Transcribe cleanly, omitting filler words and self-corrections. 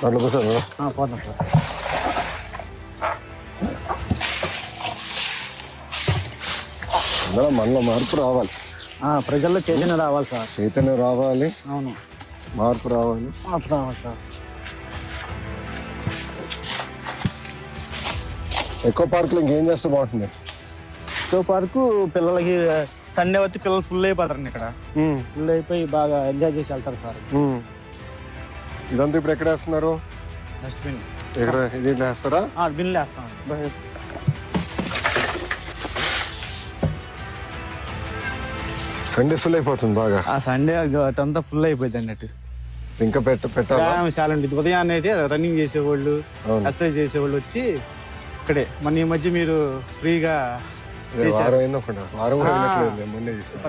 అట్లా కూర్చోను పోతాం సార్. అందులో మనలో మార్పు రావాలి, ప్రజల్లో చైతన్యం రావాలి సార్. చైతన్యం రావాలి, అవును, మార్పు రావాలి. మార్పు రావాలి సార్. ఎక్కువ పార్కులు ఇంకేం చేస్తే బాగుంటుంది? ఎకో పార్కు పిల్లలకి సండే వచ్చి పిల్లలు ఫుల్ అయిపోతారండి. ఇక్కడ ఫుల్ అయిపోయి బాగా ఎంజాయ్ చేసి వెళ్తారు సార్. ఇదంతా ఇప్పుడు ఎక్కడ వేస్తున్నారు? డస్ట్బిన్ ఎక్కడ దీంట్లో వేస్తారా? బిన్లు వేస్తామండి. సండే ఫుల్ అయిపోతుంది బాగా. సండే అంతా ఫుల్ అయిపోయింది అన్నట్టు. ఇంకా పెట్టాలా? చాలా ఉంటుంది. ఉదయాన్నే అయితే రన్నింగ్ చేసేవాళ్ళు, ఎక్సర్సైజ్ చేసేవాళ్ళు వచ్చి ఇక్కడే. మన ఈ మధ్య మీరు ఫ్రీగా వారం అయింది, ఒకటి వారం కూడా మొన్నే చేశారు.